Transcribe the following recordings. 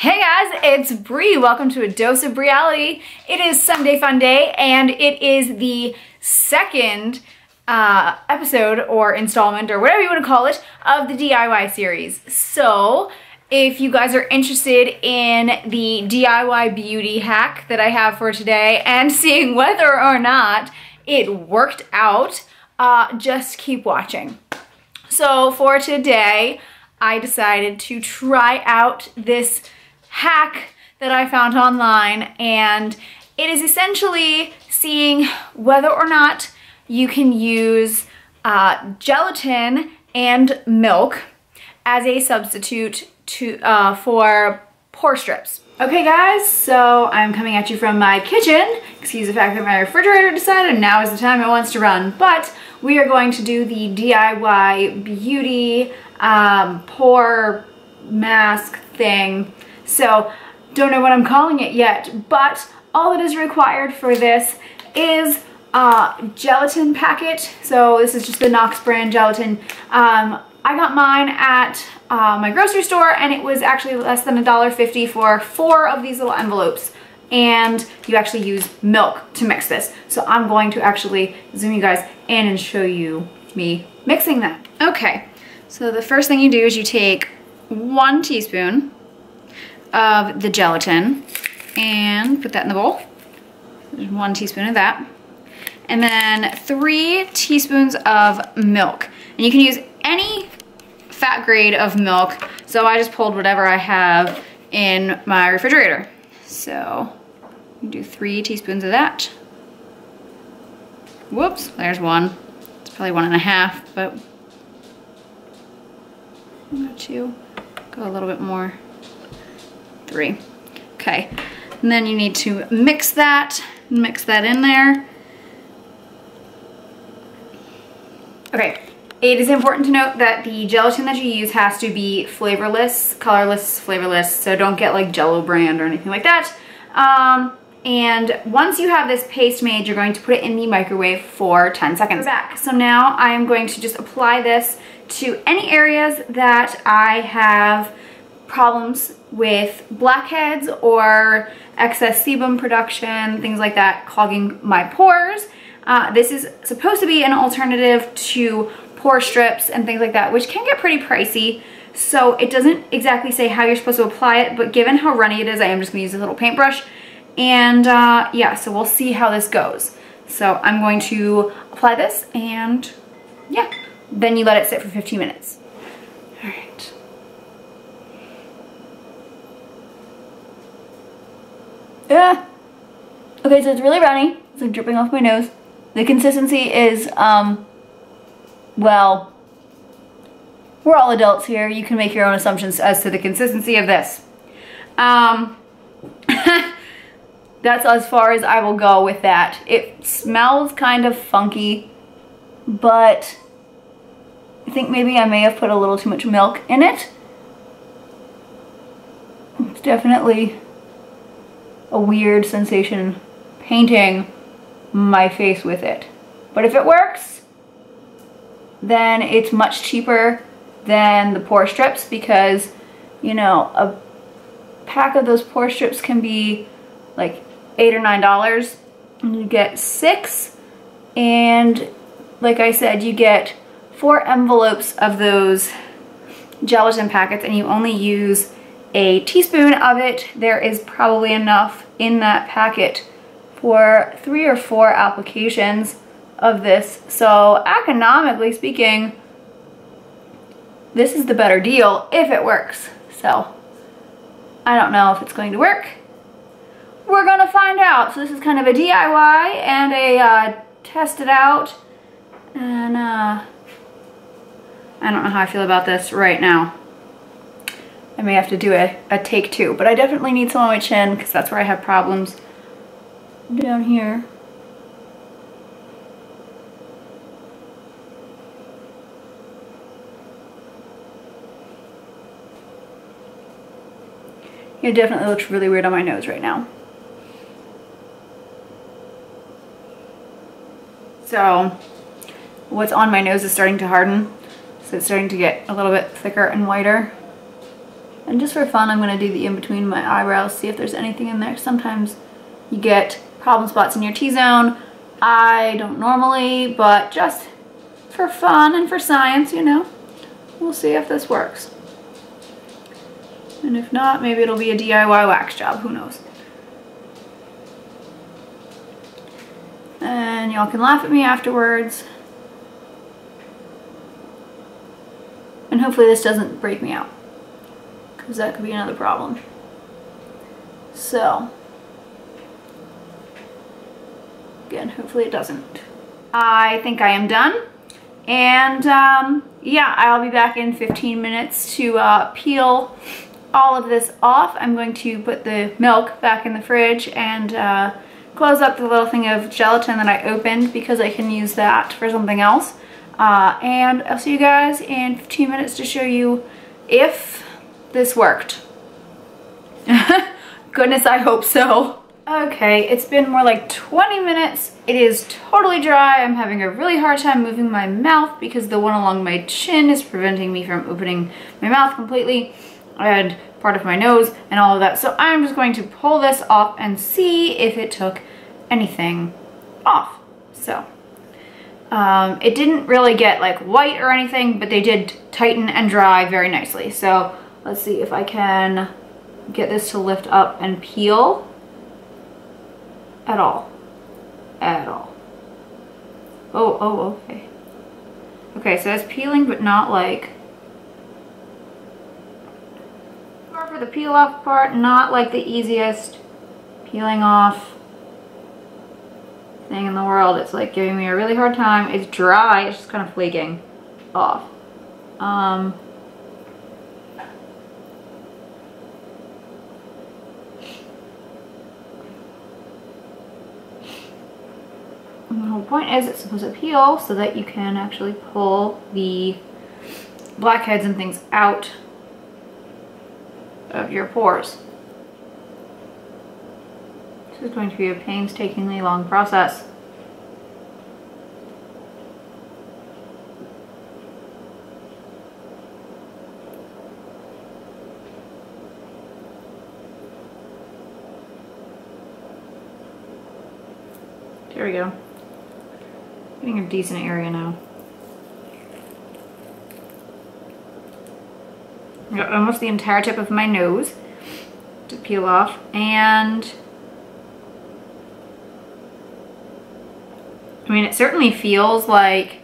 Hey guys, it's Bree. Welcome to A Dose of Breality. It is Sunday Fun Day, and it is the second episode or installment or whatever you want to call it of the DIY series. So if you guys are interested in the DIY beauty hack that I have for today and seeing whether or not it worked out, just keep watching. So for today, I decided to try out this hack that I found online, and it is essentially seeing whether or not you can use gelatin and milk as a substitute for pore strips. Okay guys, so I'm coming at you from my kitchen. Excuse the fact that my refrigerator decided now is the time it wants to run, but we are going to do the DIY beauty pore mask thing. So don't know what I'm calling it yet, but all that is required for this is a gelatin packet. So this is just the Knox brand gelatin. I got mine at my grocery store, and it was actually less than $1.50 for 4 of these little envelopes. And you actually use milk to mix this. So I'm going to actually zoom you guys in and show you me mixing that. Okay, so the first thing you do is you take 1 teaspoon of the gelatin and put that in the bowl. There's 1 teaspoon of that. And then 3 teaspoons of milk. And you can use any fat grade of milk. So I just pulled whatever I have in my refrigerator. So you do 3 teaspoons of that. Whoops, there's 1. It's probably 1.5, but I'm going to go a little bit more. 3. Okay, and then you need to mix that in there. Okay, it is important to note that the gelatin that you use has to be flavorless, colorless, flavorless, so don't get like Jello brand or anything like that. And once you have this paste made, you're going to put it in the microwave for 10 seconds. We're back. So now I am going to just apply this to any areas that I have problems with blackheads or excess sebum production, things like that, clogging my pores. This is supposed to be an alternative to pore strips and things like that, which can get pretty pricey. So it doesn't exactly say how you're supposed to apply it, but given how runny it is, I am just gonna use a little paintbrush. And yeah, so we'll see how this goes. So I'm going to apply this, and yeah, then you let it sit for 15 minutes. All right. Yeah. Okay, so it's really runny. It's like dripping off my nose. The consistency is, well, we're all adults here. You can make your own assumptions as to the consistency of this. That's as far as I will go with that. It smells kind of funky, but I think maybe I may have put a little too much milk in it. It's definitely a weird sensation painting my face with it. But if it works, then it's much cheaper than the pore strips, because, you know, a pack of those pore strips can be like $8 or $9, and you get 6, and like I said, you get 4 envelopes of those gelatin packets, and you only use a teaspoon of it. There is probably enough in that packet for 3 or 4 applications of this. So economically speaking, this is the better deal if it works. So I don't know if it's going to work. We're gonna find out. So this is kind of a DIY and a test it out. And I don't know how I feel about this right now. I may have to do a take 2, but I definitely need some on my chin because that's where I have problems down here. It definitely looks really weird on my nose right now. So what's on my nose is starting to harden, so it's starting to get a little bit thicker and whiter. And just for fun, I'm going to do the in-between my eyebrows, see if there's anything in there. Sometimes you get problem spots in your T-zone. I don't normally, but just for fun and for science, you know, we'll see if this works. And if not, maybe it'll be a DIY wax job, who knows. And y'all can laugh at me afterwards. And hopefully this doesn't break me out, because that could be another problem. So, again, hopefully it doesn't. I think I am done. And yeah, I'll be back in 15 minutes to peel all of this off. I'm going to put the milk back in the fridge and close up the little thing of gelatin that I opened, because I can use that for something else. And I'll see you guys in 15 minutes to show you if this worked. Goodness, I hope so. Okay, it's been more like 20 minutes. It is totally dry. I'm having a really hard time moving my mouth because the one along my chin is preventing me from opening my mouth completely, and part of my nose and all of that. So I'm just going to pull this off and see if it took anything off. So it didn't really get like white or anything, but they did tighten and dry very nicely. So let's see if I can get this to lift up and peel at all. Oh, okay. Okay, so it's peeling, but not like, for the peel off part, not like the easiest peeling off thing in the world. It's like giving me a really hard time. It's dry, it's just kind of flaking off. And the whole point is it's supposed to peel so that you can actually pull the blackheads and things out of your pores. This is going to be a painstakingly long process. There we go. Getting a decent area now. Got almost the entire tip of my nose to peel off, and I mean, it certainly feels like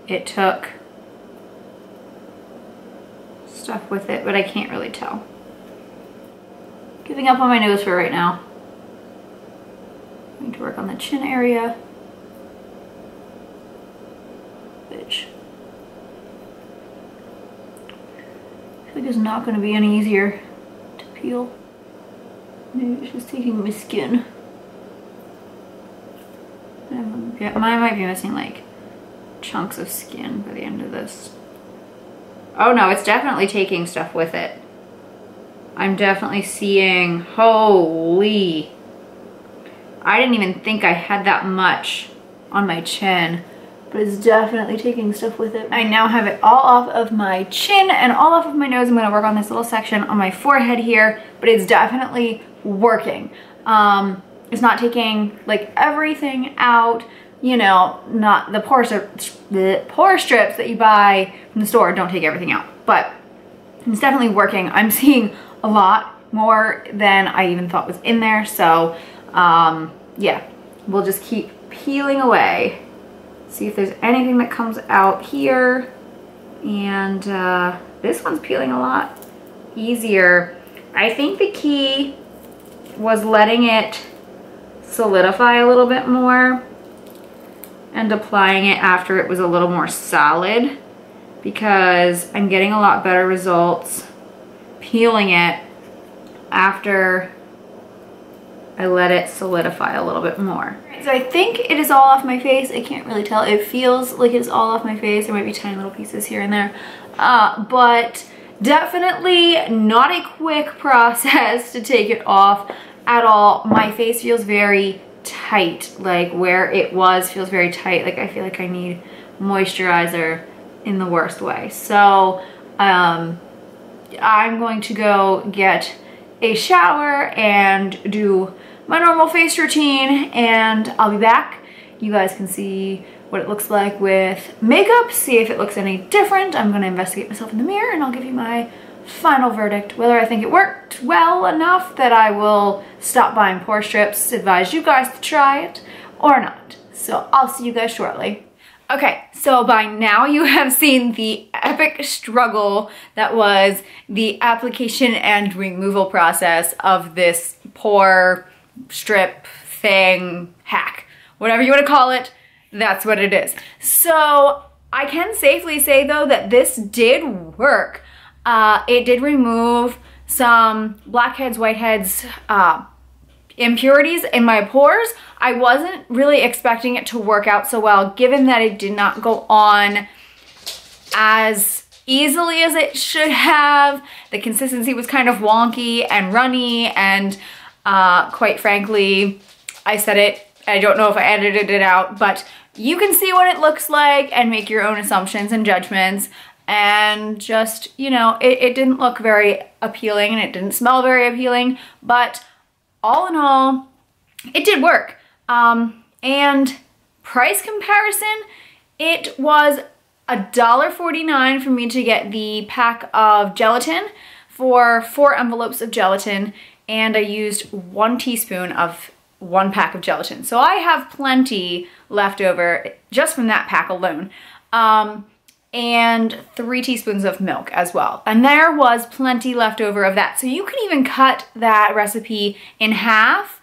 it took stuff with it, but I can't really tell. Giving up on my nose for right now. I'm going to work on the chin area, which I feel like is not going to be any easier to peel. Maybe it's just taking my skin. Yeah, mine might be missing like chunks of skin by the end of this. Oh no, it's definitely taking stuff with it. I'm definitely seeing, holy, I didn't even think I had that much on my chin, but it's definitely taking stuff with it. I now have it all off of my chin and all off of my nose. I'm gonna work on this little section on my forehead here, but it's definitely working. It's not taking like everything out, you know, not the pore strips that you buy from the store don't take everything out, but it's definitely working. I'm seeing a lot more than I even thought was in there. So yeah, we'll just keep peeling away, see if there's anything that comes out here. And this one's peeling a lot easier. I think the key was letting it solidify a little bit more and applying it after it was a little more solid, because I'm getting a lot better results peeling it after I let it solidify a little bit more. So I think it is all off my face. I can't really tell. It feels like it's all off my face. There might be tiny little pieces here and there, but definitely not a quick process to take it off at all. My face feels very tight, like where it was feels very tight. Like I feel like I need moisturizer in the worst way. So I'm going to go get a shower and do my normal face routine, and I'll be back. You guys can see what it looks like with makeup, see if it looks any different. I'm gonna investigate myself in the mirror and I'll give you my final verdict, whether I think it worked well enough that I will stop buying pore strips, advise you guys to try it, or not. So I'll see you guys shortly. Okay, so by now you have seen the epic struggle that was the application and removal process of this pore strip thing, hack, whatever you want to call it, that's what it is. So I can safely say though that this did work. It did remove some blackheads, whiteheads, impurities in my pores. I wasn't really expecting it to work out so well, given that it did not go on as easily as it should have. The consistency was kind of wonky and runny, and quite frankly, I said it, I don't know if I edited it out, but you can see what it looks like and make your own assumptions and judgments. And just, you know, it didn't look very appealing and it didn't smell very appealing, but all in all, it did work. And price comparison, it was $1.49 for me to get the pack of gelatin for 4 envelopes of gelatin, and I used 1 teaspoon of 1 pack of gelatin. So I have plenty left over just from that pack alone. And 3 teaspoons of milk as well. And there was plenty left over of that. So you can even cut that recipe in half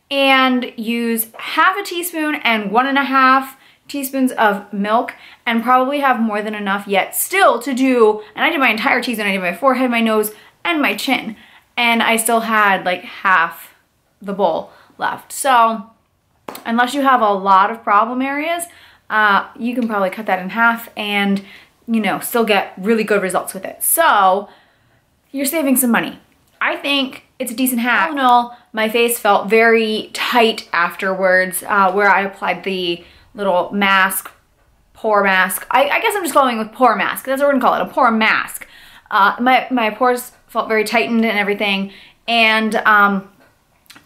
and use half a teaspoon and 1.5 teaspoons of milk and probably have more than enough yet still to do, and I did my entire teaspoon, I did my forehead, my nose, and my chin. And I still had like half the bowl left. So unless you have a lot of problem areas, you can probably cut that in half and, you know, still get really good results with it. So you're saving some money. I think it's a decent hack. All in all, my face felt very tight afterwards, where I applied the little mask, pore mask. I guess I'm just going with pore mask. That's what we're gonna call it, a pore mask. My pores felt very tightened and everything. And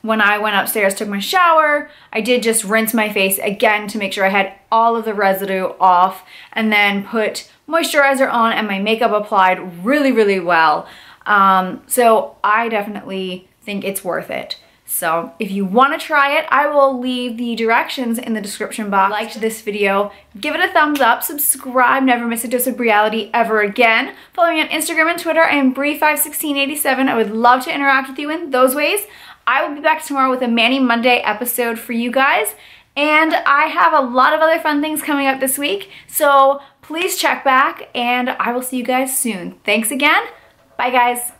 when I went upstairs, took my shower, I did just rinse my face again to make sure I had all of the residue off, and then put moisturizer on and my makeup applied really, really well. So I definitely think it's worth it. So if you want to try it, I will leave the directions in the description box. If you liked this video, give it a thumbs up, subscribe, never miss a dose of Breality ever again. Follow me on Instagram and Twitter. I am Bree51687. I would love to interact with you in those ways. I will be back tomorrow with a Manny Monday episode for you guys. And I have a lot of other fun things coming up this week. So please check back and I will see you guys soon. Thanks again. Bye guys.